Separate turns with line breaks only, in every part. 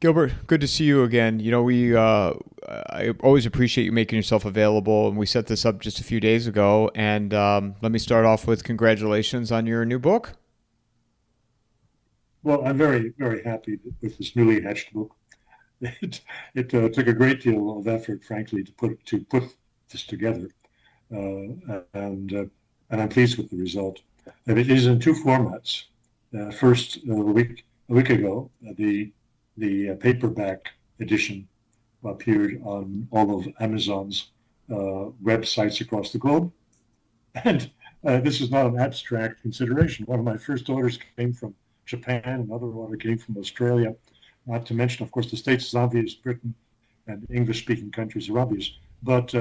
Gilbert, good to see you again. I always appreciate you making yourself available, and we set this up just a few days ago. And let me start off with congratulations on your new book.
Well, I'm very, very happy with this newly hatched book. It took a great deal of effort, frankly, to put this together, and I'm pleased with the result. And it is in two formats. First, a week ago, the paperback edition appeared on all of Amazon's websites across the globe, and this is not an abstract consideration. One of my first orders came from Japan, another order came from Australia, not to mention, of course, the States is obvious, Britain and English speaking countries are obvious. But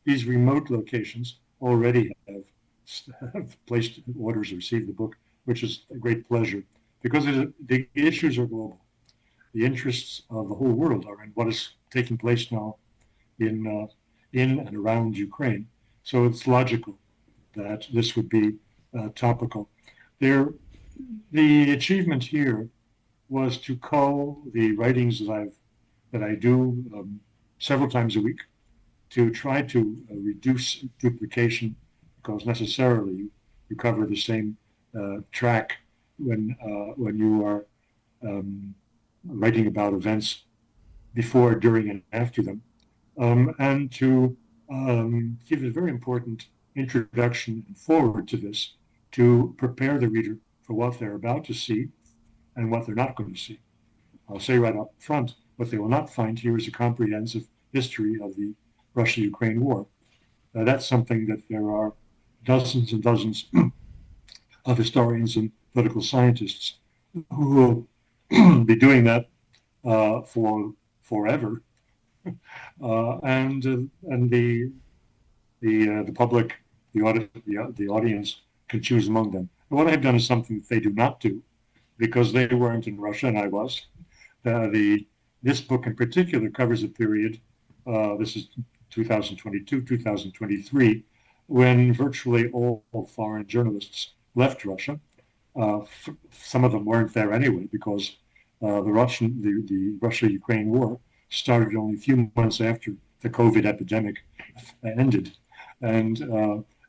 these remote locations already have placed orders or received the book, which is a great pleasure because the issues are global. The interests of the whole world are in what is taking place now in and around Ukraine. So it's logical that this would be topical. There, the achievement here was to cull the writings that I do several times a week to try to reduce duplication because necessarily you cover the same track when you are writing about events before, during, and after them, and to give a very important introduction and forward to this to prepare the reader for what they're about to see and what they're not going to see. I'll say right up front, what they will not find here is a comprehensive history of the Russia-Ukraine war. That's something that there are dozens and dozens of historians and political scientists who will be doing that for forever, and the public, the audience can choose among them. And what I've done is something that they do not do, because they weren't in Russia and I was. This book in particular covers a period. This is 2022, 2023, when virtually all foreign journalists left Russia. Some of them weren't there anyway because the Russia-Ukraine war started only a few months after the COVID epidemic ended, and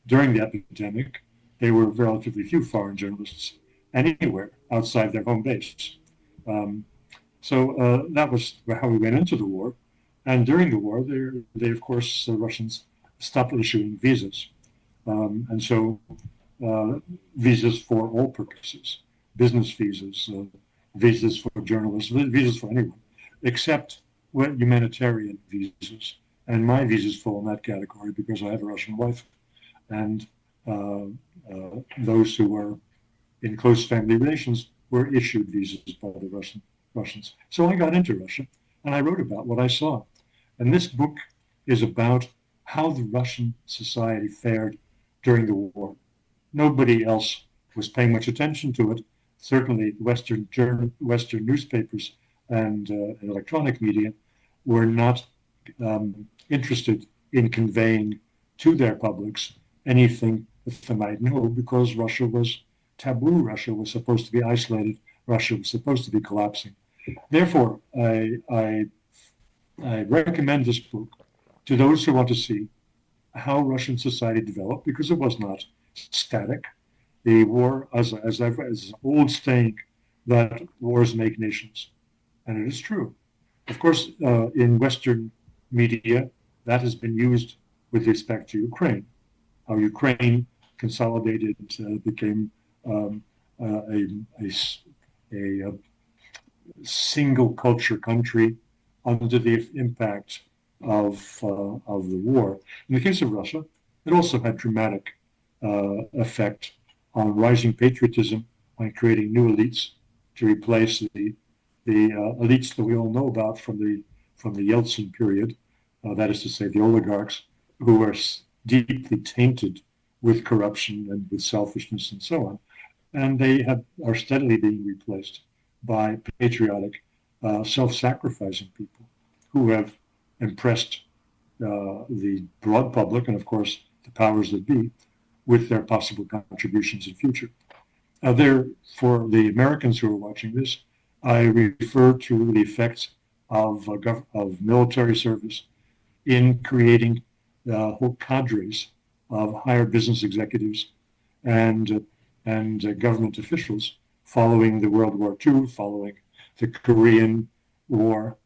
during the epidemic, there were relatively few foreign journalists anywhere outside their home base. So that was how we went into the war. And during the war, of course, the Russians stopped issuing visas. And so visas for all purposes, business visas, visas for journalists, visas for anyone, except humanitarian visas. And my visas fall in that category because I have a Russian wife. And those who were in close family relations were issued visas by the Russians. So I got into Russia and I wrote about what I saw. And this book is about how the Russian society fared during the war. Nobody else was paying much attention to it. Certainly, Western newspapers and electronic media were not interested in conveying to their publics anything that they might know because Russia was taboo. Russia was supposed to be isolated. Russia was supposed to be collapsing. Therefore, I recommend this book to those who want to see how Russian society developed because it was not static. The war, as an old saying, that wars make nations, and it is true. Of course, in Western media, that has been used with respect to Ukraine. How Ukraine consolidated, became a single culture country under the impact of the war. In the case of Russia, it also had dramatic effect on rising patriotism, on creating new elites to replace the elites that we all know about from the Yeltsin period. That is to say, the oligarchs who were deeply tainted with corruption and with selfishness and so on, and they are steadily being replaced by patriotic, self-sacrificing people who have impressed the broad public and, of course, the powers that be with their possible contributions in future. For the Americans who are watching this, I refer to the effects of military service, in creating whole cadres of higher business executives and government officials following the World War II, following the Korean War.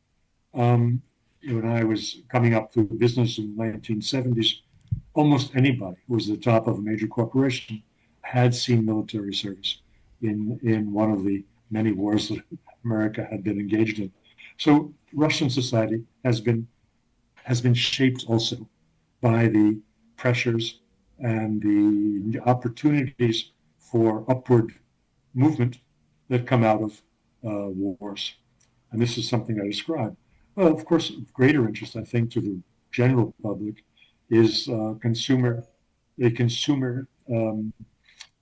When I was coming up through business in the 1970s, almost anybody who was at the top of a major corporation had seen military service in one of the many wars that America had been engaged in. So Russian society has been shaped also by the pressures and the opportunities for upward movement that come out of wars. And this is something I describe. Well, of course, of greater interest, I think, to the general public is consumer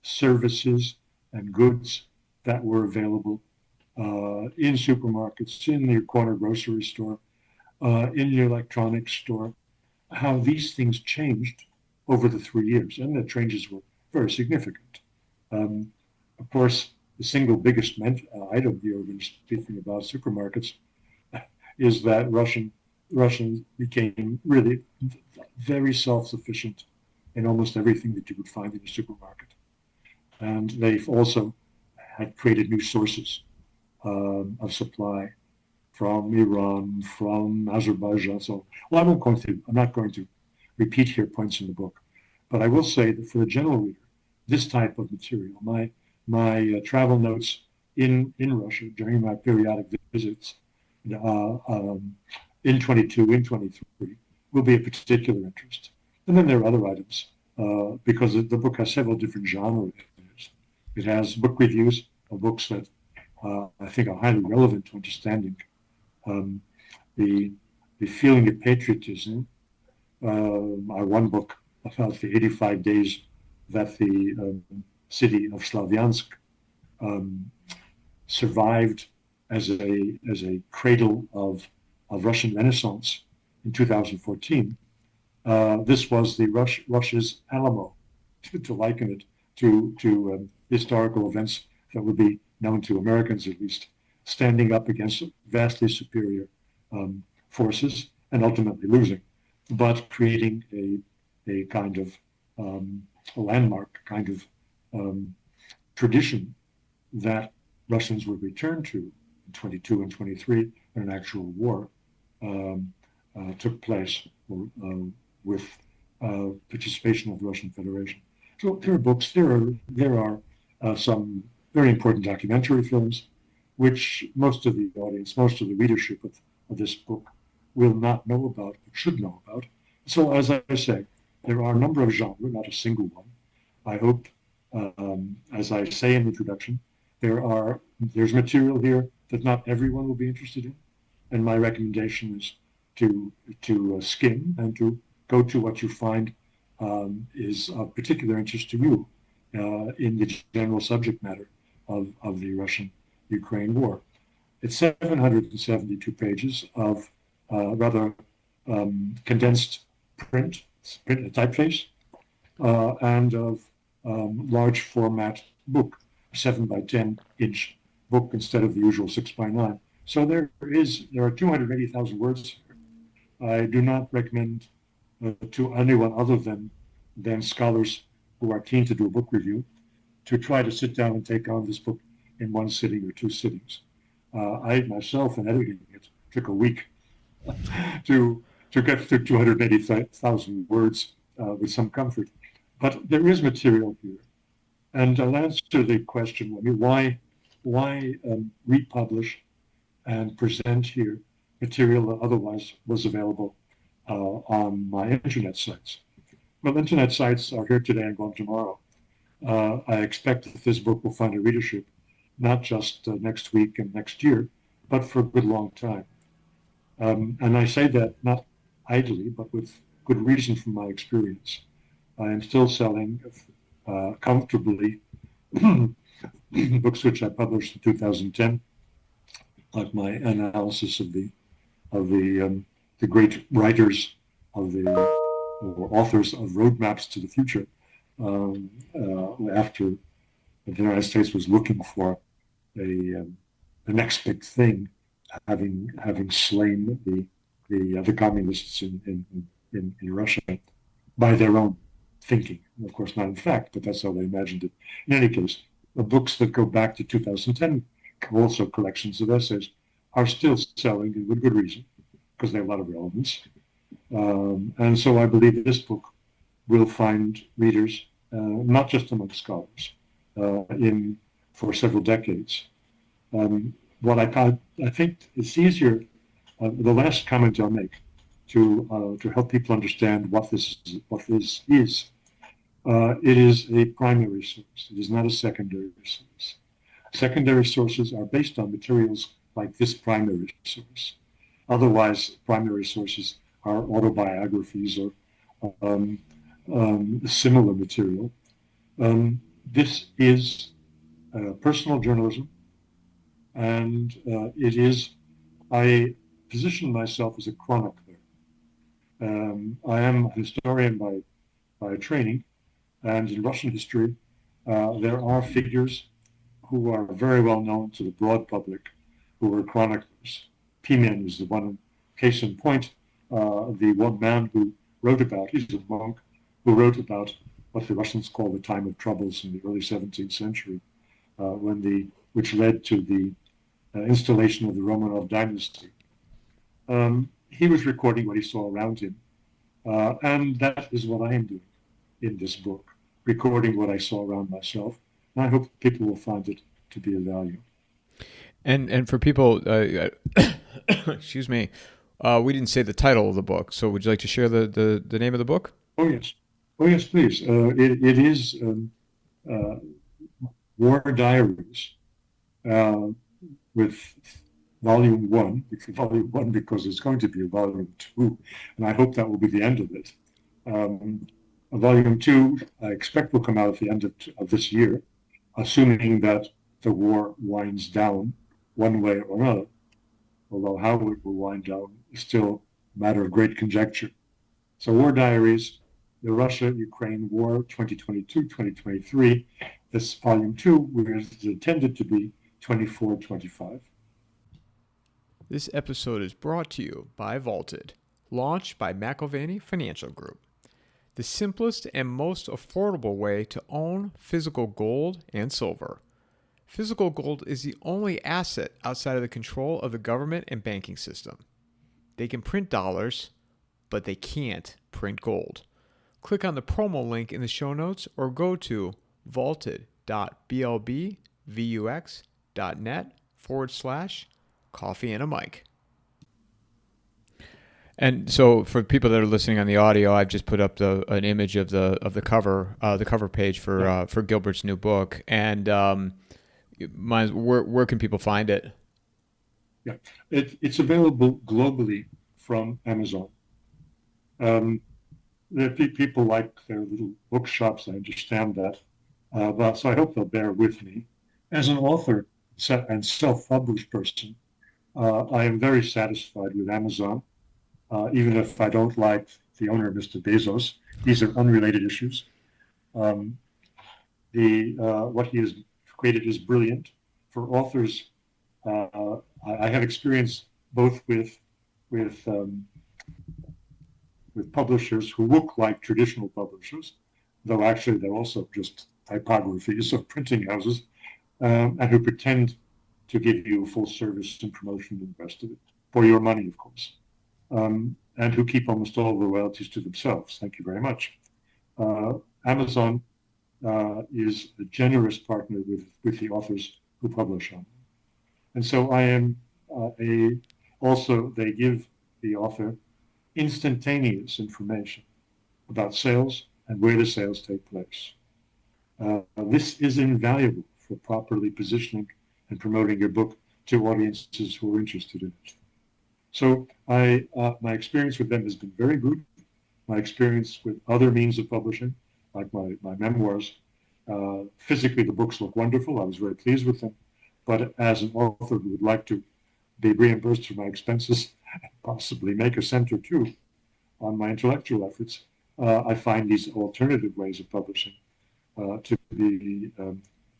services and goods that were available in supermarkets, in your corner grocery store, in your electronics store, how these things changed over the 3 years, and the changes were very significant. Of course, the single biggest item here when speaking about supermarkets is that Russians became really very self-sufficient in almost everything that you would find in a supermarket. And they've also had created new sources of supply from Iran, from Azerbaijan. So, well, I'm not going to repeat here points in the book, but I will say that for the general reader, this type of material, my travel notes in Russia during my periodic visits in 22, in 23, will be of particular interest. And then there are other items because the book has several different genres. It has book reviews of books that I think are highly relevant to understanding the feeling of patriotism. One book about the 85 days that the city of Slavyansk survived as a cradle of Russian Renaissance in 2014. This was the Russia's Alamo, to liken it to historical events that would be known to Americans at least, standing up against vastly superior forces and ultimately losing, but creating a kind of a landmark kind of tradition that Russians would return to in 22 and 23 when an actual war took place with participation of the Russian Federation. So there are books, there are some very important documentary films, which most of the audience, most of the readership of this book will not know about, but should know about. So as I say, there are a number of genres, not a single one. I hope, as I say in the introduction, there's material here that not everyone will be interested in, and my recommendation is to skim and to go to what you find is of particular interest to you in the general subject matter of the Russian-Ukraine war. It's 772 pages of rather condensed print typeface, and of large format book, 7 by 10 inch book instead of the usual 6 by 9. So there are 280,000 words here. I do not recommend to anyone other than scholars who are keen to do a book review to try to sit down and take on this book in one sitting or two sittings. I myself, in editing it, took a week to get through 280,000 words with some comfort. But there is material here. And I'll answer the question, why republish and present here material that otherwise was available on my internet sites? Well, internet sites are here today and gone tomorrow. I expect that this book will find a readership, not just next week and next year, but for a good long time. And I say that not idly, but with good reason from my experience. I am still selling comfortably books which I published in 2010, like my analysis of the great writers or authors of roadmaps to the future after the United States was looking for the next big thing having slain the communists in Russia by their own thinking. Of course, not in fact, but that's how they imagined it. In any case, the books that go back to 2010, also collections of essays, are still selling, and with good reason, because they have a lot of relevance. And so I believe this book will find readers, not just among scholars, for several decades. What I think it's easier. The last comment I'll make to help people understand what this is. It is a primary source. It is not a secondary source. Secondary sources are based on materials like this primary source. Otherwise, primary sources are autobiographies or similar material. This is personal journalism, and I position myself as a chronicler. I am a historian by training, and in Russian history, there are figures who are very well known to the broad public who were chroniclers. Pimen is the one case in point, the one man who wrote about, he's a monk, who wrote about what the Russians call the time of troubles in the early 17th century, which led to the installation of the Romanov dynasty. He was recording what he saw around him, and that is what I am doing in this book, recording what I saw around myself, and I hope people will find it to be of value.
And for people, excuse me, we didn't say the title of the book, so would you like to share the name of the book?
Oh yes, please. It is War Diaries, with Volume 1, because there's going to be a Volume 2, and I hope that will be the end of it. Volume 2, I expect, will come out at the end of this year, assuming that the war winds down one way or another, although how it will wind down is still a matter of great conjecture. So War Diaries, the Russia-Ukraine War 2022-2023, this Volume 2 is intended to be 24-25.
This episode is brought to you by Vaulted, launched by McIlvaney Financial Group. The simplest and most affordable way to own physical gold and silver. Physical gold is the only asset outside of the control of the government and banking system. They can print dollars, but they can't print gold. Click on the promo link in the show notes or go to vaulted.blbvux.net/coffeeandamike. And so, for people that are listening on the audio, I've just put up an image of the cover page for Gilbert's new book. And where can people find it?
Yeah, it's available globally from Amazon. People like their little bookshops. I understand that, but so I hope they'll bear with me. As an author and self-published person, I am very satisfied with Amazon. Even if I don't like the owner, Mr. Bezos. These are unrelated issues. What he has created is brilliant. For authors, I have experience both with publishers who look like traditional publishers, though actually they're also just typographies of printing houses, and who pretend to give you full service and promotion and the rest of it, for your money, of course. And who keep almost all the royalties to themselves. Thank you very much. Amazon is a generous partner with the authors who publish on them. And so I am also, they give the author instantaneous information about sales and where the sales take place. This is invaluable for properly positioning and promoting your book to audiences who are interested in it. So my experience with them has been very good. My experience with other means of publishing, like my memoirs, physically the books look wonderful. I was very pleased with them. But as an author who would like to be reimbursed for my expenses and possibly make a cent or two on my intellectual efforts, I find these alternative ways of publishing to be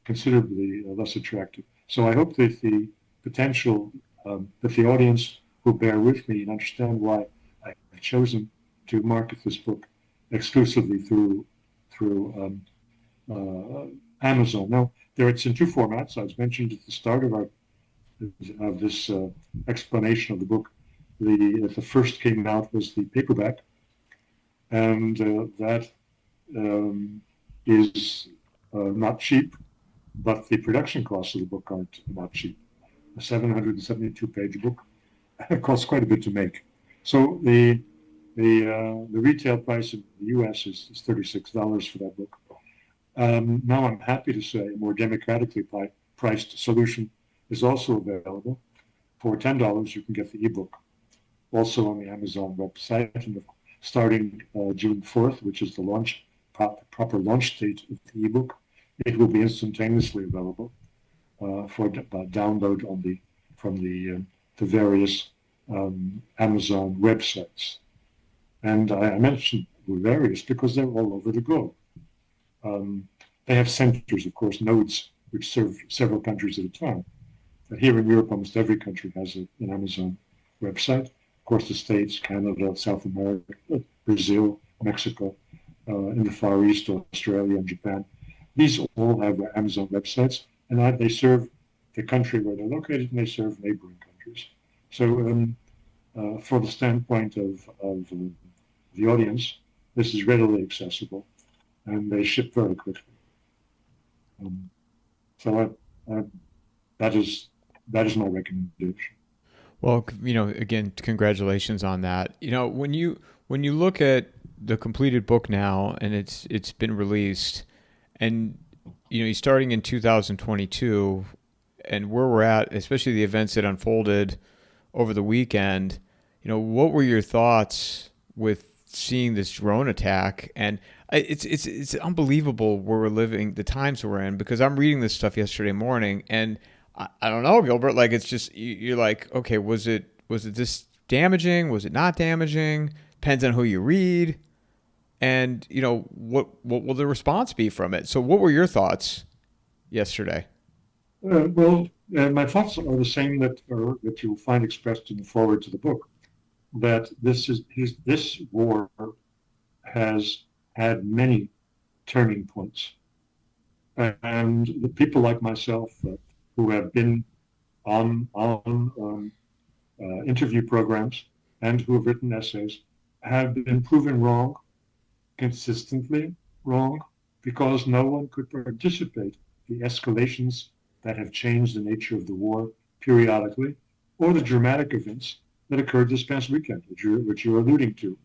considerably less attractive. So I hope that the potential but the audience will bear with me and understand why I've chosen to market this book exclusively through Amazon. Now, it's in two formats. As mentioned at the start of this explanation of the book. The first came out was the paperback, and that is not cheap, but the production costs of the book aren't not cheap. A 772-page book costs quite a bit to make. So the retail price in the U.S. is $36 for that book. Now I'm happy to say a more democratically priced solution is also available. For $10, you can get the ebook, also on the Amazon website. And starting June 4th, which is the proper launch date of the ebook, it will be instantaneously available for download from the various Amazon websites. And I mentioned various because they're all over the globe. They have centers, of course, nodes, which serve several countries at a time. But here in Europe, almost every country has an Amazon website. Of course, the States, Canada, South America, Brazil, Mexico, in the Far East, Australia, and Japan. These all have Amazon websites, and they serve the country where they're located, and they serve neighboring countries. So for the standpoint of the audience, this is readily accessible, and they ship very quickly. So that is my recommendation.
Well, again, congratulations on that. When you look at the completed book now, and it's been released, and you're starting in 2022, and where we're at, especially the events that unfolded over the weekend, what were your thoughts with seeing this drone attack? And it's unbelievable where we're living, the times we're in, because I'm reading this stuff yesterday morning, and I don't know, Gilbert, like, it's just, you're like, okay, was it this damaging? Was it not damaging? Depends on who you read. And, what will the response be from it? So what were your thoughts yesterday?
My thoughts are the same that you'll find expressed in the foreword to the book, that this war has had many turning points. And the people like myself who have been on interview programs and who have written essays have been proven wrong, consistently wrong, because no one could participate in the escalations that have changed the nature of the war periodically, or the dramatic events that occurred this past weekend, which you're alluding to.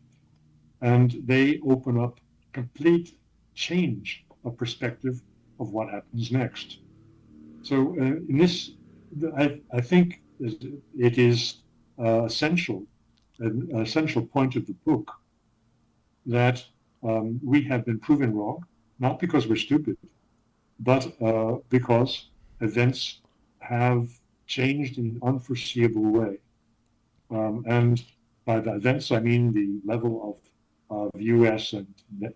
And they open up complete change of perspective of what happens next. So in this, I think it is an essential point of the book that we have been proven wrong, not because we're stupid, but because events have changed in an unforeseeable way. And by the events, I mean the level of U.S. and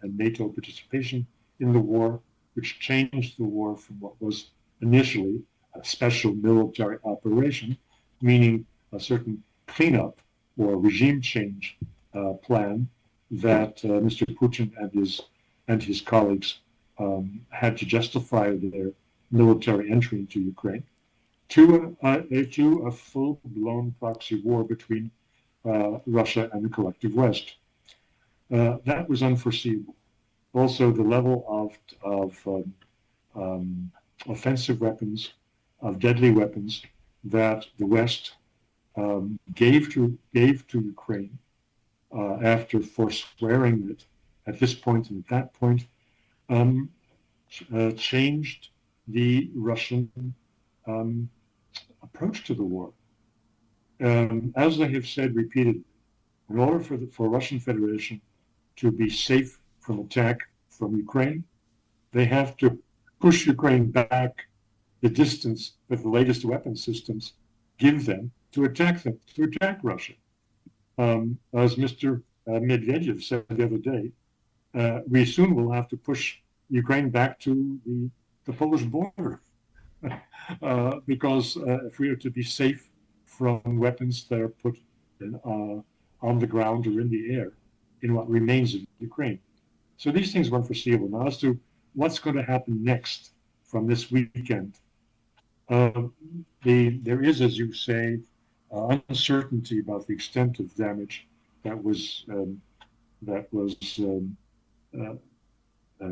NATO participation in the war, which changed the war from what was initially a special military operation, meaning a certain cleanup or regime change plan that Mr. Putin and his colleagues had to justify their military entry into Ukraine, to a full-blown proxy war between Russia and the collective West. That was unforeseeable. Also, the level of offensive weapons, of deadly weapons that the West gave to Ukraine after forswearing it at this point and at that point, changed the Russian approach to the war. As I have said repeatedly, in order for Russian Federation to be safe from attack from Ukraine, they have to push Ukraine back the distance that the latest weapon systems give them to attack Russia. As Mr. Medvedev said the other day, we soon will have to push Ukraine back to the Polish border because if we are to be safe from weapons that are put on the ground or in the air in what remains of Ukraine. So these things weren't foreseeable. Now, as to what's going to happen next from this weekend, there is, as you say, uncertainty about the extent of damage that was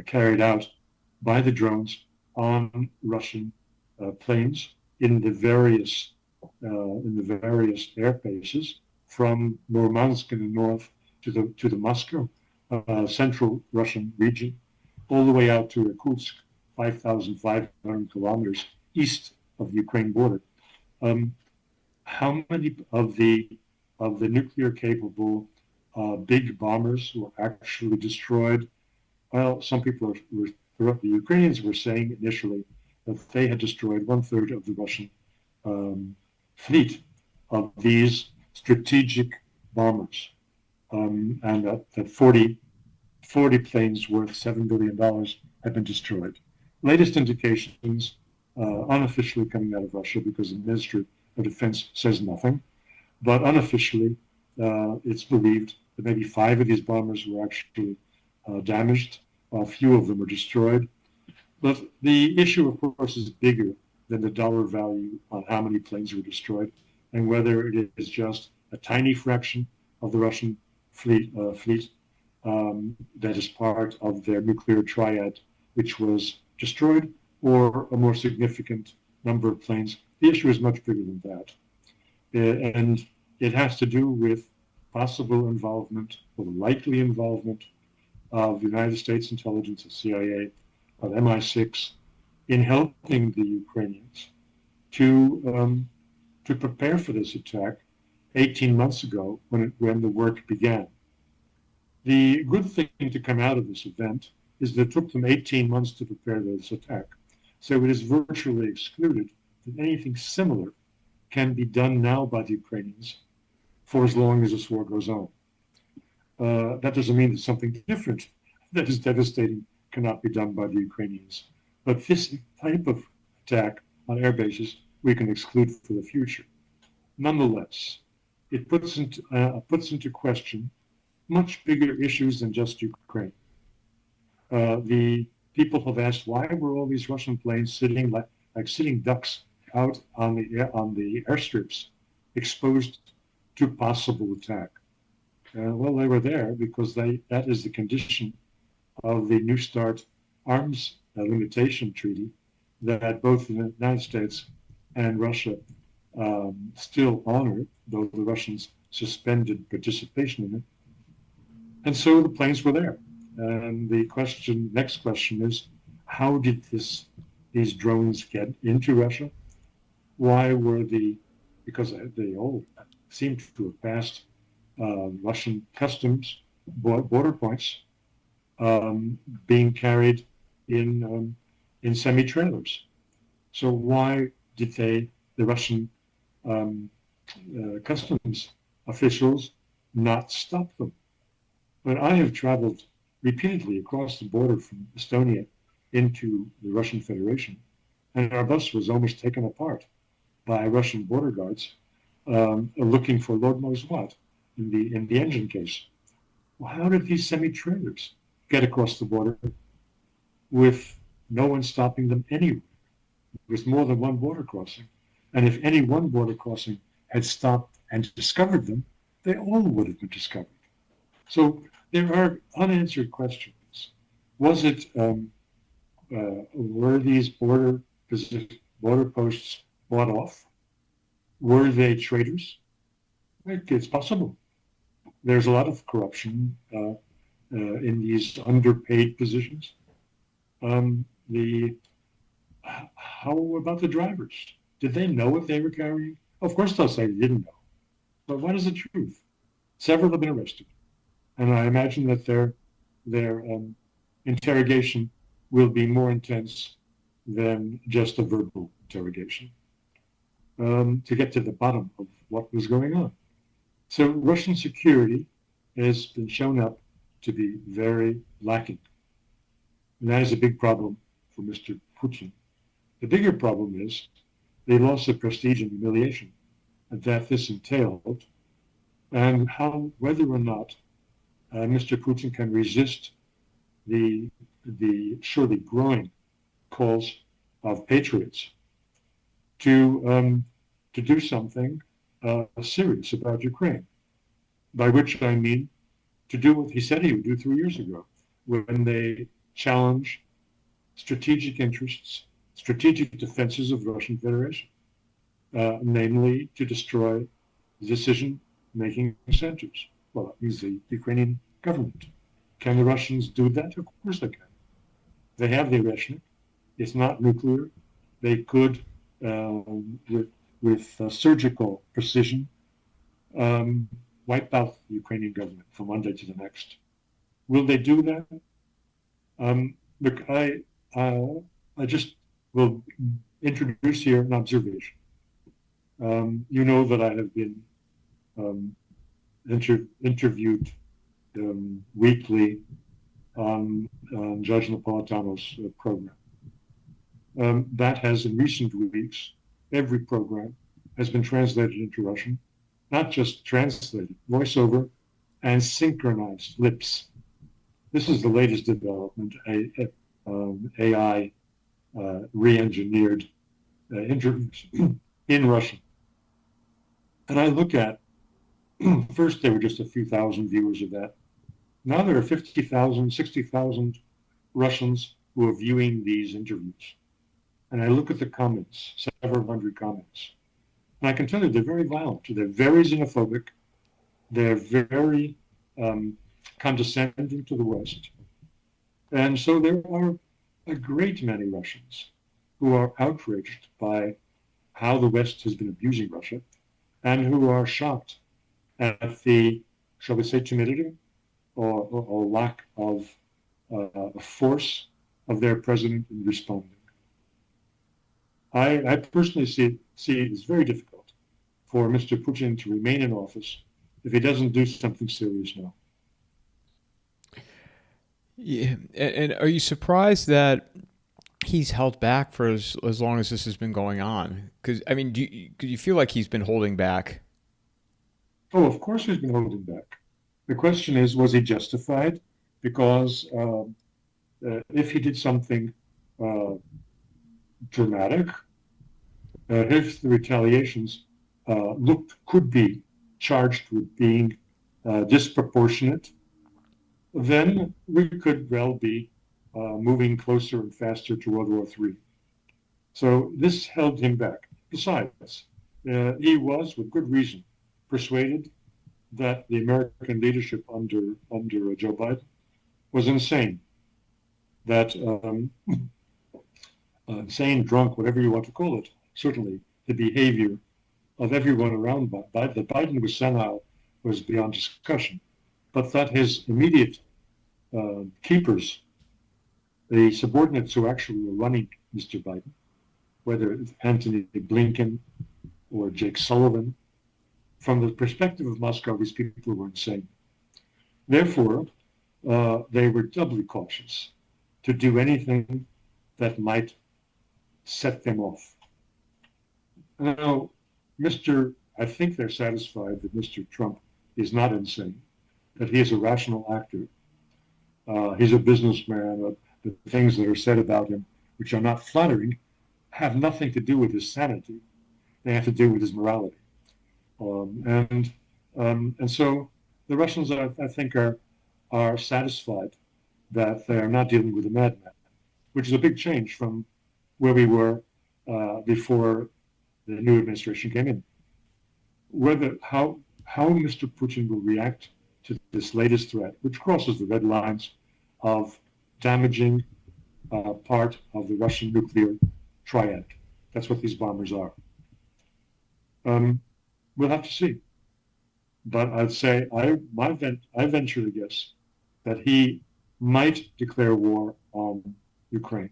carried out by the drones on Russian planes in the various air bases, from Murmansk in the north to the Moscow central Russian region, all the way out to Irkutsk, 5,500 kilometers east of the Ukraine border. How many of the nuclear capable big bombers were actually destroyed? Well, some people the Ukrainians were saying initially that they had destroyed 1/3 of the Russian fleet of these strategic bombers, and that 40 planes worth $7 billion had been destroyed. Latest indications, unofficially coming out of Russia, because the Ministry of Defense says nothing, but unofficially, it's believed that maybe 5 of these bombers were actually damaged. A few of them were destroyed. But the issue, of course, is bigger than the dollar value on how many planes were destroyed, and whether it is just a tiny fraction of the Russian fleet that is part of their nuclear triad, which was destroyed, or a more significant number of planes. The issue is much bigger than that. And it has to do with possible involvement, or likely involvement, of the United States intelligence, the CIA, of MI6, in helping the Ukrainians to prepare for this attack 18 months ago when the work began. The good thing to come out of this event is that it took them 18 months to prepare this attack. So it is virtually excluded that anything similar can be done now by the Ukrainians for as long as this war goes on. That doesn't mean that something different that is devastating cannot be done by the Ukrainians. But this type of attack on air bases we can exclude for the future. Nonetheless, it puts into question much bigger issues than just Ukraine. The people have asked, why were all these Russian planes sitting like sitting ducks out on the airstrips, exposed to possible attack? Well, they were there because that is the condition of the New START arms limitation treaty that both the United States and Russia still honor, though the Russians suspended participation in it. And so the planes were there. And the next question is, how did these drones get into Russia? Why were because they all seemed to have passed Russian customs border points, being carried in semi-trailers. So why did the Russian customs officials not stop them? But I have traveled repeatedly across the border from Estonia into the Russian Federation, and our bus was almost taken apart by Russian border guards looking for Lord knows what in the engine case. Well, how did these semi-trailers get across the border with no one stopping them anywhere? With more than one border crossing. And if any one border crossing had stopped and discovered them, they all would have been discovered. So there are unanswered questions. Was it, were these border posts bought off? Were they traitors? It's possible. There's a lot of corruption in these underpaid positions. How about the drivers? Did they know what they were carrying? Of course they'll say they didn't know. But what is the truth? Several have been arrested. And I imagine that their interrogation will be more intense than just a verbal interrogation to get to the bottom of what was going on. So Russian security has been shown up to be very lacking. And that is a big problem for Mr. Putin. The bigger problem is the loss of prestige and humiliation. that this entailed, and how whether or not Mr. Putin can resist the surely growing calls of patriots to do something serious about Ukraine. By which I mean to do what he said he would do 3 years ago, when they challenge strategic interests, strategic defenses of the Russian Federation, namely to destroy decision-making centers. Well, that means the Ukrainian government. Can the Russians do that? Of course they can. They have the Oreshnik. It's not nuclear. They could, with surgical precision, wipe out the Ukrainian government from one day to the next. Will they do that? Look, I just will introduce here an observation. You know that I have been interviewed weekly on Judge Napolitano's program. That has, in recent weeks, every program has been translated into Russian, not just translated, voiceover and synchronized lips. This is the latest development, AI re-engineered interviews in Russian. And I look at, first there were just a few thousand viewers of that. Now there are 50,000, 60,000 Russians who are viewing these interviews. And I look at the comments, several hundred comments. And I can tell you they're very violent. They're very xenophobic. They're very condescending to the West. And so there are a great many Russians who are outraged by how the West has been abusing Russia and who are shocked at the, shall we say, timidity or lack of force of their president in responding. I personally see it as very difficult for Mr. Putin to remain in office if he doesn't do something serious now.
Yeah, and are you surprised that he's held back for as long as this has been going on? Because, I mean, do you feel like he's been holding back?
Oh, of course he's been holding back. The question is, was he justified? Because if he did something dramatic, if the retaliations could be charged with being disproportionate, then we could well be moving closer and faster to World War III. So this held him back. Besides, he was, with good reason, persuaded that the American leadership under Joe Biden was insane. That insane, drunk, whatever you want to call it, certainly the behavior of everyone around Biden, that Biden was somehow was beyond discussion, but that his immediate keepers, the subordinates who actually were running Mr. Biden, whether it's Antony Blinken or Jake Sullivan, from the perspective of Moscow, these people were insane. Therefore, they were doubly cautious to do anything that might set them off. Now, I think they're satisfied that Mr. Trump is not insane, that he is a rational actor. He's a businessman. The things that are said about him, which are not flattering, have nothing to do with his sanity. They have to do with his morality. And so the Russians, I think, are satisfied that they are not dealing with a madman, which is a big change from where we were before the new administration came in. How Mr. Putin will react to this latest threat, which crosses the red lines of damaging part of the Russian nuclear triad. That's what these bombers are. We'll have to see. But I'd say I venture to guess that he might declare war on Ukraine.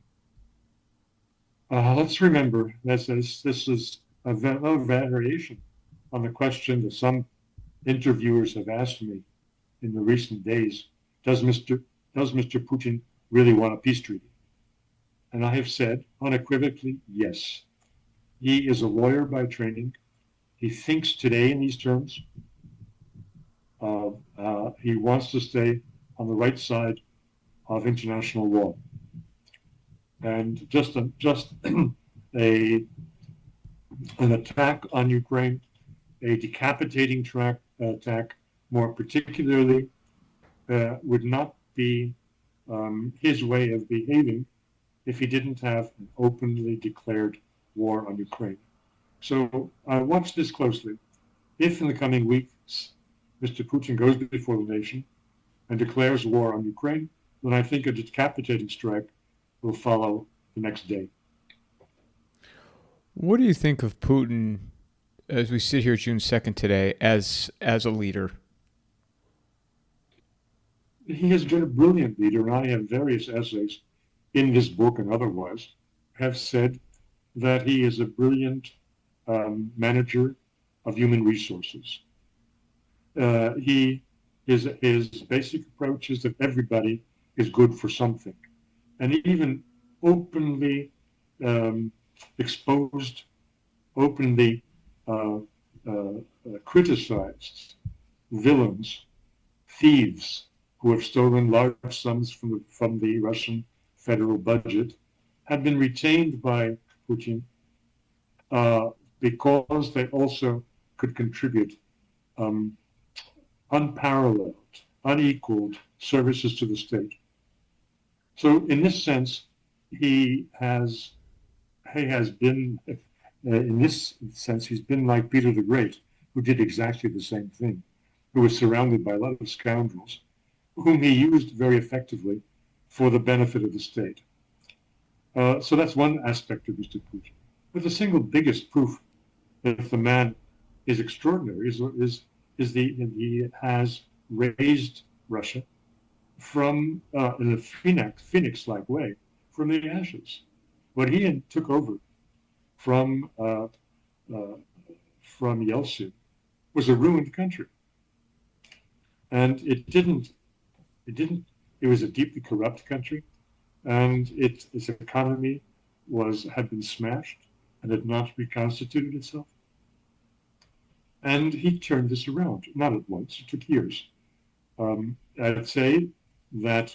Let's remember this is a variation on the question that some interviewers have asked me in the recent days. Does Mr. Putin really want a peace treaty? And I have said unequivocally, yes. He is a lawyer by training. he thinks today in these terms. He wants to stay on the right side of international law. And just an attack on Ukraine, a decapitating attack, more particularly, would not be his way of behaving if he didn't have an openly declared war on Ukraine. So I watch this closely. If in the coming weeks Mr. Putin goes before the nation and declares war on Ukraine, then I think a decapitating strike will follow the next day.
What do you think of Putin as we sit here June 2nd today as a leader?
He has been a brilliant leader, and I have various essays in this book and otherwise have said that he is a brilliant manager of human resources. His basic approach is that everybody is good for something, and even openly exposed, openly criticized villains, thieves who have stolen large sums from the Russian federal budget, have been retained by Putin because they also could contribute unparalleled, unequaled services to the state. So in this sense, he has been, in this sense, he's been like Peter the Great, who did exactly the same thing, who was surrounded by a lot of scoundrels, whom he used very effectively for the benefit of the state. So that's one aspect of Mr. Putin. But the single biggest proof that the man is extraordinary is he has raised Russia from, in a phoenix-like way, from the ashes. What he took over from Yeltsin was a ruined country. And it was a deeply corrupt country, and its economy had been smashed and had not reconstituted itself. And he turned this around, not at once, it took years. I'd say that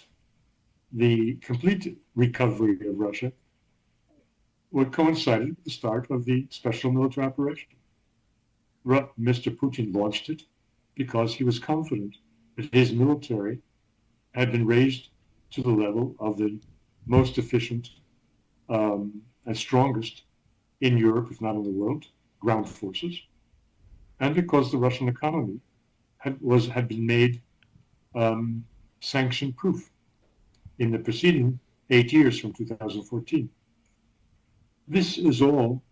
the complete recovery of Russia would coincide with the start of the special military operation. Mr. Putin launched it because he was confident that his military had been raised to the level of the most efficient and strongest in Europe, if not in the world, ground forces, and because the Russian economy had been made sanction-proof in the preceding 8 years from 2014. This is all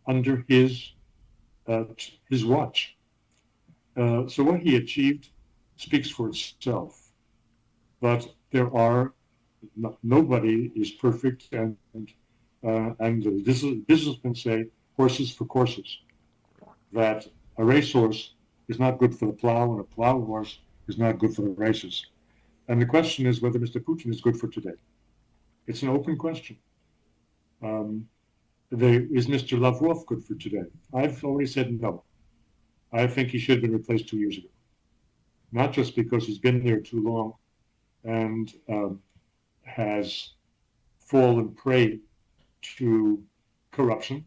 under his watch. So what he achieved speaks for itself. But nobody is perfect, and the businessmen say horses for courses. That a racehorse is not good for the plow, and a plow horse is not good for the races. And the question is whether Mr. Putin is good for today. It's an open question. Is Mr. Lavrov good for today? I've already said no. I think he should have been replaced 2 years ago. Not just because he's been there too long and has fallen prey to corruption,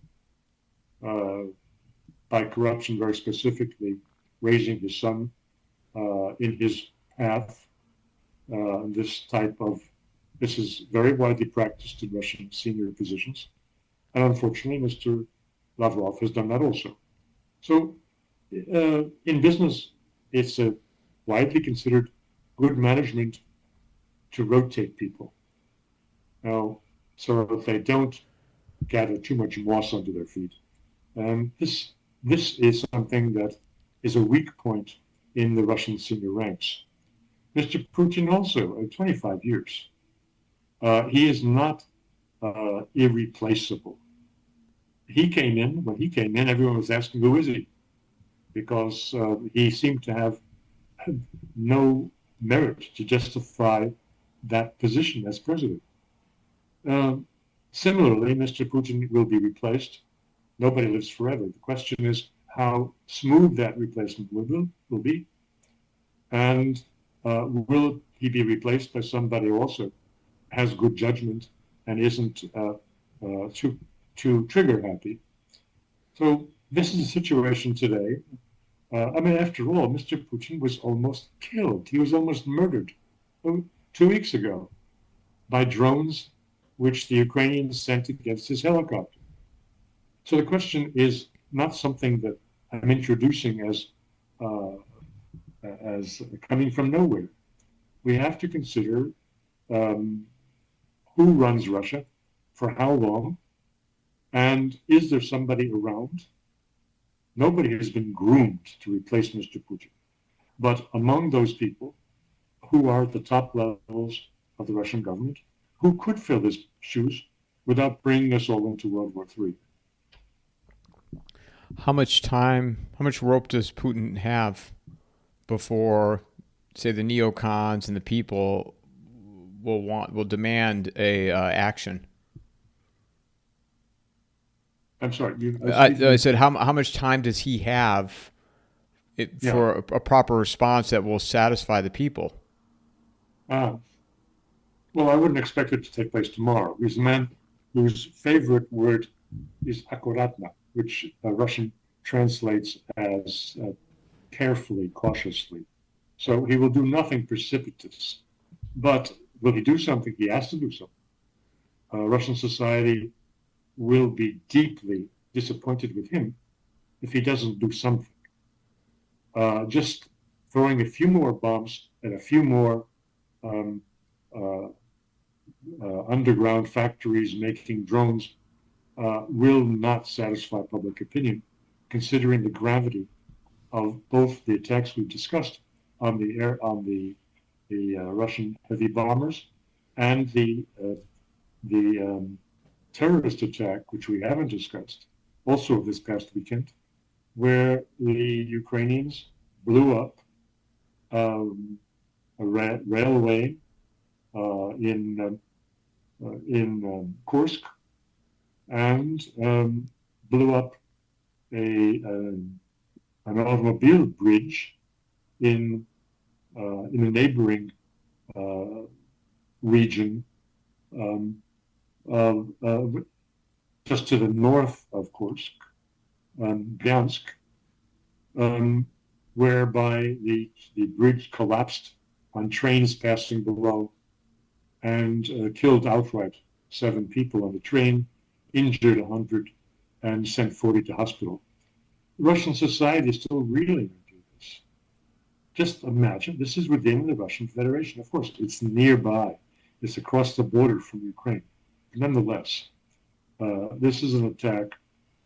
by corruption very specifically, raising his son in his path. This is very widely practiced in Russian senior positions. And unfortunately, Mr. Lavrov has done that also. So in business, it's a widely considered good management to rotate people. Now, so that they don't gather too much moss under their feet. And this is something that is a weak point in the Russian senior ranks. Mr. Putin also, 25 years. He is not irreplaceable. When he came in, everyone was asking, who is he? Because he seemed to have no merit to justify that position as president. Similarly, Mr. Putin will be replaced. Nobody lives forever. The question is, how smooth that replacement will be, and will he be replaced by somebody who also has good judgment and isn't too trigger happy. So this is a situation today. After all, Mr. Putin was almost killed. He was almost murdered 2 weeks ago by drones which the Ukrainians sent against his helicopter. So the question is not something that I'm introducing as coming from nowhere. We have to consider who runs Russia, for how long, and is there somebody around? Nobody has been groomed to replace Mr. Putin. But among those people who are at the top levels of the Russian government, who could fill his shoes without bringing us all into World War III?
How much rope does Putin have before, say, the neocons and the people will demand a action?
I'm sorry.
I said, how much time does he have for a proper response that will satisfy the people?
Well, I wouldn't expect it to take place tomorrow. He's a man whose favorite word is akkuratno, which Russian translates as carefully, cautiously. So he will do nothing precipitous. But will he do something? He has to do something. Russian society will be deeply disappointed with him if he doesn't do something. Just throwing a few more bombs and a few more underground factories making drones will not satisfy public opinion, considering the gravity of both the attacks we've discussed on the Russian heavy bombers and the terrorist attack, which we haven't discussed, also this past weekend, where the Ukrainians blew up a railway in Kursk and blew up an automobile bridge in a neighboring region just to the north of Kursk, Bryansk, whereby the bridge collapsed on trains passing below and killed outright 7 people on the train, injured 100, and sent 40 to hospital. Russian society is still reeling under this. Just imagine, this is within the Russian Federation. Of course, it's nearby. It's across the border from Ukraine. Nonetheless, this is an attack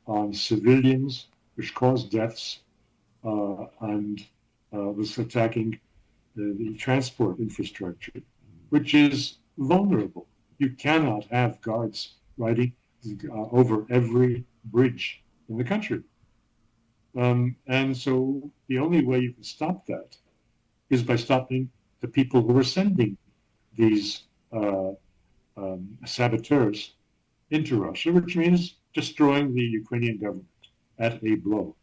on civilians, which caused deaths, and was attacking the transport infrastructure, which is vulnerable. You cannot have guards riding over every bridge in the country. And so the only way you can stop that is by stopping the people who are sending these saboteurs into Russia, which means destroying the Ukrainian government at a blow.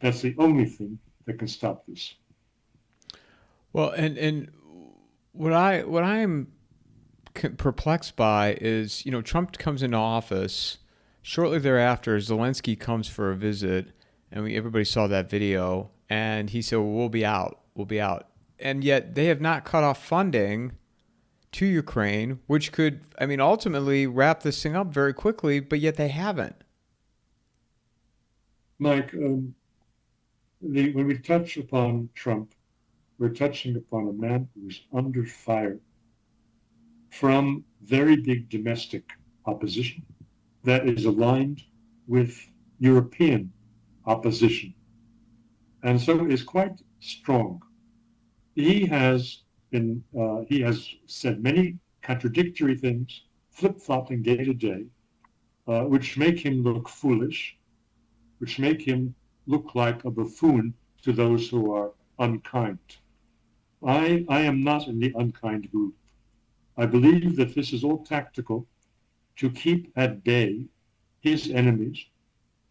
That's the only thing that can stop this.
Well, and what I'm perplexed by is, Trump comes into office. Shortly thereafter, Zelensky comes for a visit, and everybody saw that video, and he said, well, we'll be out. And yet they have not cut off funding to Ukraine, which could, ultimately wrap this thing up very quickly, but yet they haven't.
Mike, when we touch upon Trump, we're touching upon a man who's under fire from very big domestic opposition that is aligned with European opposition, and so is quite strong. He has said many contradictory things, flip-flopping day to day, which make him look foolish, which make him look like a buffoon to those who are unkind. I am not in the unkind group. I believe that this is all tactical to keep at bay his enemies,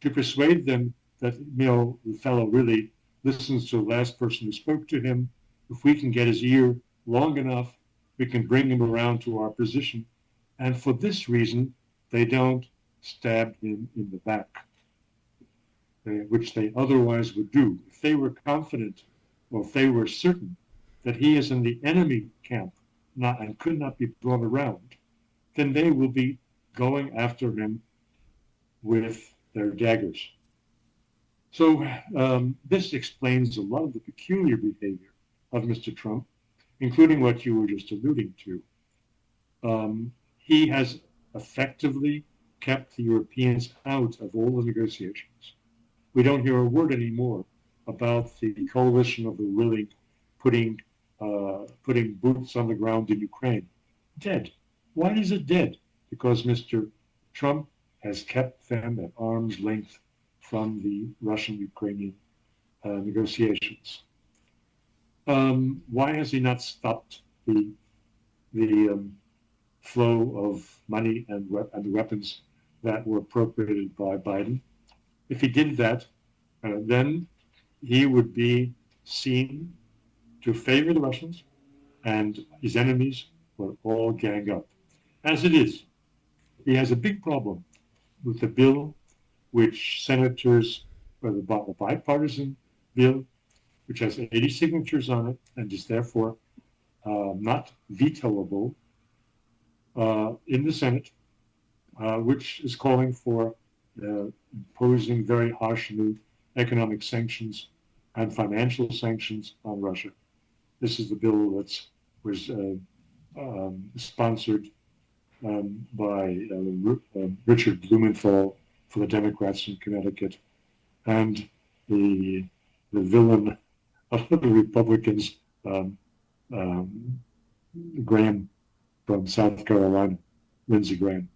to persuade them that, the fellow really listens to the last person who spoke to him. If we can get his ear long enough, we can bring him around to our position. And for this reason, they don't stab him in the back, which they otherwise would do. If they were confident, or if they were certain that he is in the enemy camp and could not be brought around, then they will be going after him with their daggers. So this explains a lot of the peculiar behavior of Mr. Trump, including what you were just alluding to. He has effectively kept the Europeans out of all the negotiations. We don't hear a word anymore about the coalition of the willing putting boots on the ground in Ukraine. Dead. Why is it dead? Because Mr. Trump has kept them at arm's length from the Russian-Ukrainian negotiations. Why has he not stopped the flow of money and the weapons that were appropriated by Biden? If he did that, then he would be seen to favor the Russians, and his enemies will all gang up. As it is, he has a big problem with the bill which senators, the bipartisan bill, which has 80 signatures on it and is therefore not vetoable in the Senate, which is calling for imposing very harsh new economic sanctions and financial sanctions on Russia. This is the bill that was sponsored by Richard Blumenthal for the Democrats in Connecticut, and the villain of the Republicans, Graham from South Carolina, Lindsey Graham.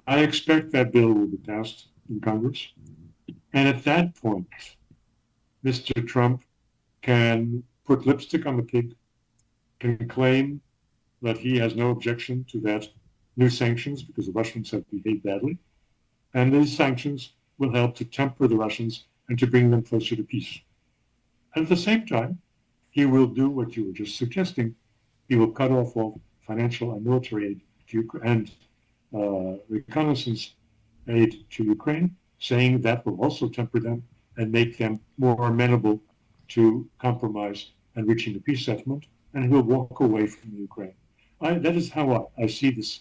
I expect that bill will be passed in Congress, and at that point, Mr. Trump can put lipstick on the pig, can claim that he has no objection to that new sanctions because the Russians have behaved badly, and these sanctions will help to temper the Russians and to bring them closer to peace. And at the same time, he will do what you were just suggesting. He will cut off all financial and military aid to Ukraine and reconnaissance aid to Ukraine, saying that will also temper them and make them more amenable to compromise and reaching a peace settlement, and he will walk away from Ukraine. That is how I see this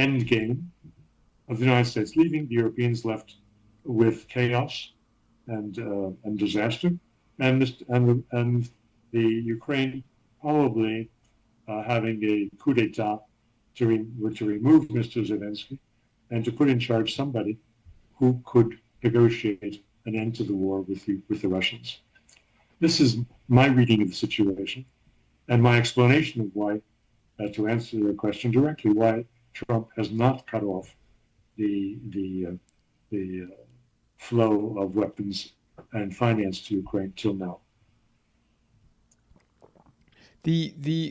end game of the United States leaving, the Europeans left with chaos and disaster, and the Ukraine probably having a coup d'état to remove Mr. Zelensky and to put in charge somebody who could negotiate an end to the war with the Russians. This is my reading of the situation and my explanation of why, to answer your question directly, why Trump has not cut off the flow of weapons and finance to Ukraine till now.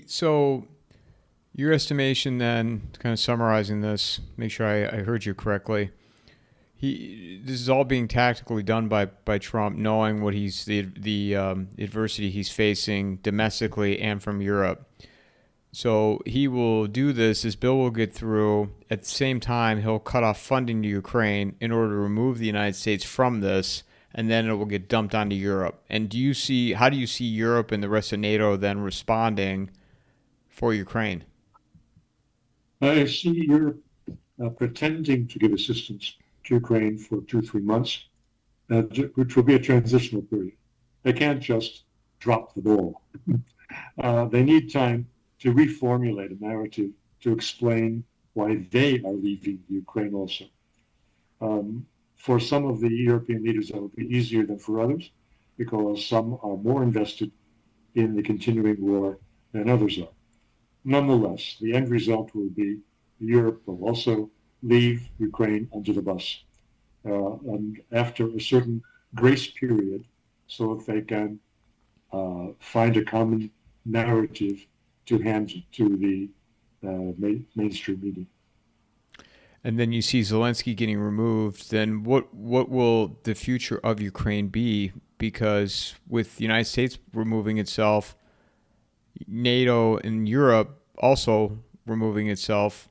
So your estimation then, kind of summarizing this, make sure I heard you correctly. This is all being tactically done by Trump, knowing what the adversity he's facing domestically and from Europe. So he will do this. This bill will get through. At the same time, he'll cut off funding to Ukraine in order to remove the United States from this, and then it will get dumped onto Europe. And how do you see Europe and the rest of NATO then responding for Ukraine?
I see Europe pretending to give assistance to Ukraine for 2-3 months, which will be a transitional period. They can't just drop the ball. They need time to reformulate a narrative to explain why they are leaving Ukraine also. For some of the European leaders, that will be easier than for others, because some are more invested in the continuing war than others are. Nonetheless, the end result will be Europe will also leave Ukraine under the bus, and after a certain grace period, so that they can find a common narrative to hand to the mainstream media.
and then you see Zelensky getting removed, then what will the future of Ukraine be? Because with the United States removing itself, NATO and Europe also removing itself,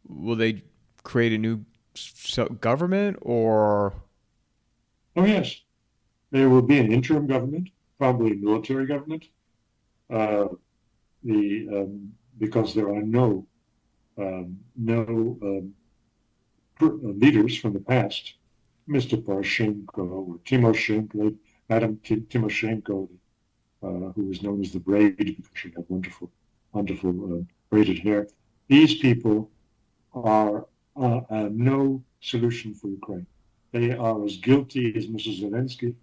will they create a new government or?
Oh, yes. There will be an interim government, probably a military government, uh, because there are no leaders from the past, Mr. Poroshenko or Timoshenko, Madam Timoshenko, who was known as the Braid because she had wonderful braided hair. These people are no solution for Ukraine. They are as guilty as Mrs. Zelensky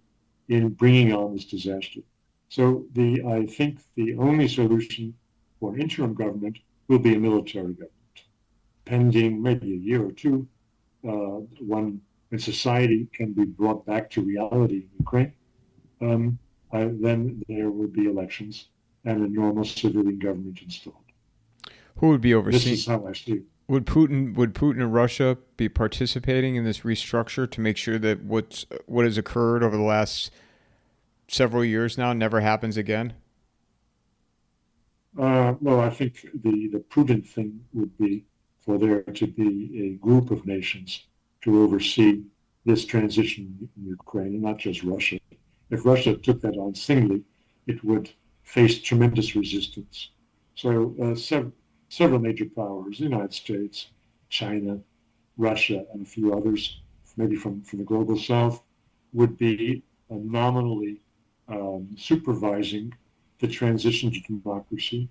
in bringing on this disaster. So I think the only solution for an interim government will be a military government, pending maybe a year or two, when society can be brought back to reality in Ukraine. Then there will be elections and a normal civilian government installed.
Who would be overseeing?
This is how I see it.
Would Putin and Russia be participating in this restructure to make sure that what has occurred over the last several years now never happens again?
Well, I think the prudent thing would be for there to be a group of nations to oversee this transition in Ukraine, and not just Russia. If Russia took that on singly, it would face tremendous resistance. So several major powers, the United States, China, Russia, and a few others, maybe from the global south, would be nominally supervising the transition to democracy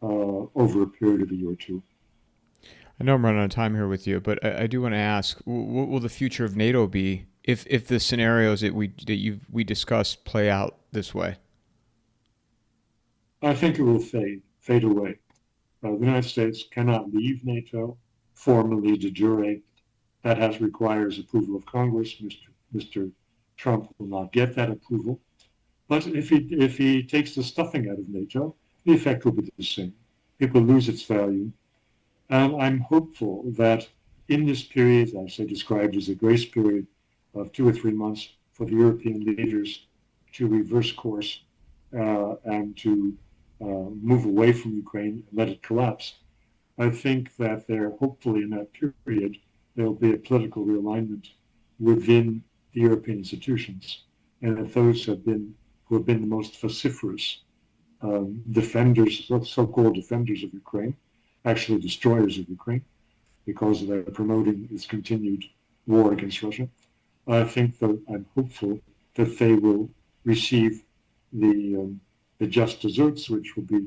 over a period of a year or two.
I know I'm running out of time here with you, but I do want to ask: what will the future of NATO be if the scenarios that we discussed play out this way?
I think it will fade away. The United States cannot leave NATO formally de jure. That requires approval of Congress. Mr. Trump will not get that approval. But if he takes the stuffing out of NATO, the effect will be the same. It will lose its value. And I'm hopeful that in this period, as I described as a grace period of 2 or 3 months for the European leaders to reverse course and to move away from Ukraine and let it collapse, I think that hopefully in that period, there'll be a political realignment within the European institutions. And that those who have been the most vociferous defenders, so-called defenders of Ukraine, actually destroyers of Ukraine, because they're promoting its continued war against Russia. I think that I'm hopeful that they will receive the just desserts, which will be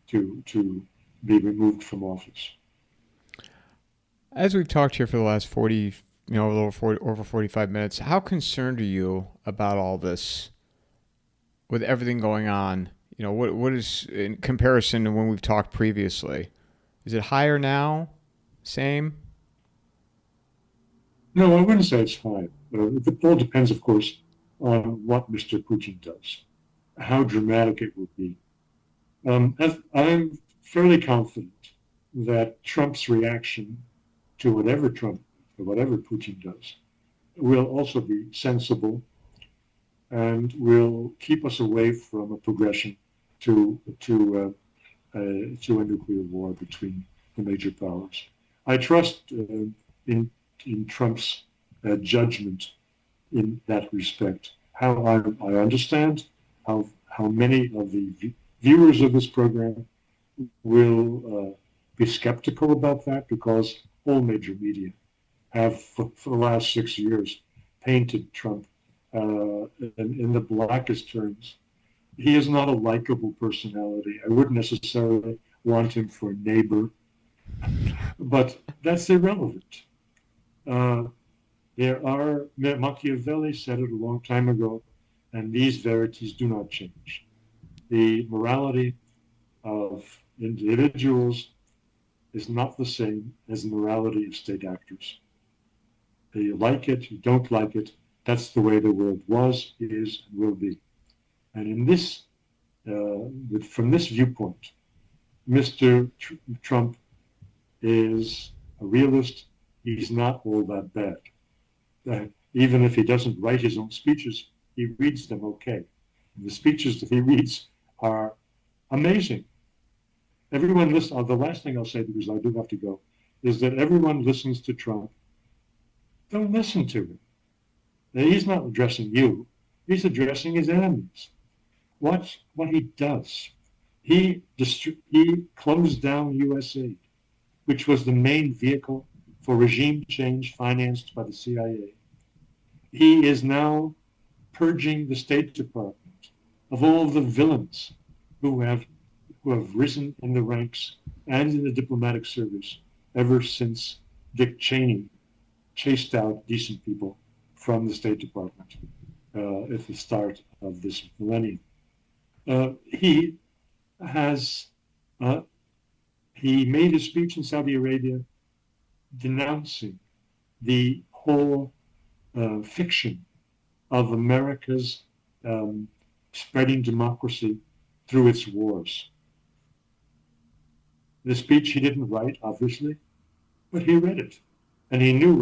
to be removed from office.
As we've talked here for the last 40, over 45 minutes, how concerned are you about all this with everything going on? What is, in comparison to when we've talked previously? Is it higher now? Same?
No, I wouldn't say it's high. It all depends, of course, on what Mr. Putin does, how dramatic it will be. I'm fairly confident that Trump's reaction to whatever Putin does will also be sensible and will keep us away from a progression to a nuclear war between the major powers. I trust in Trump's judgment in that respect. How I understand how many of the viewers of this program will be skeptical about that, because all major media have for the last 6 years painted Trump in the blackest terms. He is not a likable personality. I wouldn't necessarily want him for a neighbor, but that's irrelevant. Machiavelli said it a long time ago, and these verities do not change. The morality of individuals is not the same as the morality of state actors. You like it, you don't like it, that's the way the world was, is, and will be. And in this, from this viewpoint, Mr. Trump is a realist, he's not all that bad. Even if he doesn't write his own speeches, he reads them okay. And the speeches that he reads are amazing. Everyone listens. The last thing I'll say, because I do have to go, is that everyone listens to Trump. Don't listen to him. He's not addressing you. He's addressing his enemies. Watch what he does. He closed down U.S. aid, which was the main vehicle for regime change financed by the CIA. He is now purging the State Department of all the villains who have risen in the ranks and in the diplomatic service ever since Dick Cheney chased out decent people from the State Department at the start of this millennium. He made a speech in Saudi Arabia denouncing the whole fiction of America's spreading democracy through its wars. The speech he didn't write, obviously, but he read it, and he knew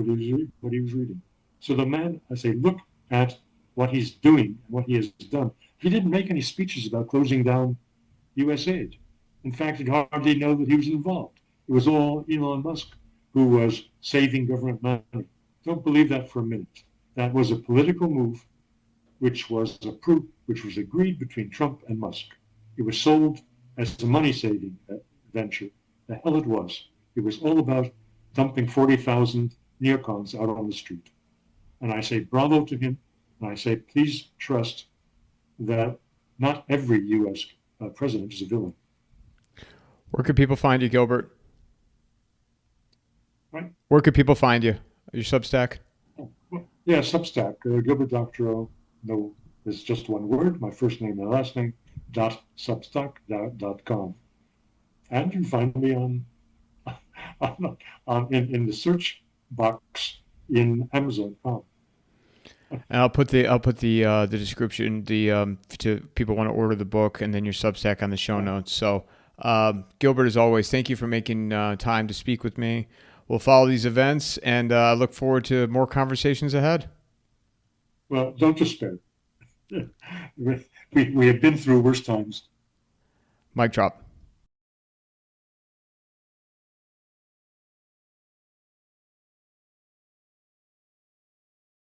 what he was reading. So the man, I say, look at what he's doing, what he has done. He didn't make any speeches about closing down U.S. aid. In fact, you'd hardly know that he was involved. It was all Elon Musk who was saving government money. Don't believe that for a minute. That was a political move which was agreed between Trump and Musk. It was sold as a money-saving venture. The hell it was. It was all about dumping 40,000 neocons out on the street. And I say bravo to him, and I say please trust that not every U.S. President is a villain.
Where could people find you, Gilbert?
Right.
Where could people find you? Your Substack?
Yeah, Substack. Gilbert Doctorow. No, it's just one word. My first name and last name. .substack.com. And you can find me in the search box in Amazon.com.
And I'll put the description to people want to order the book, and then your Substack on the show notes. So Gilbert, as always, thank you for making time to speak with me. We'll follow these events, and I look forward to more conversations ahead.
Well, don't despair. We have been through worse times.
Mic drop.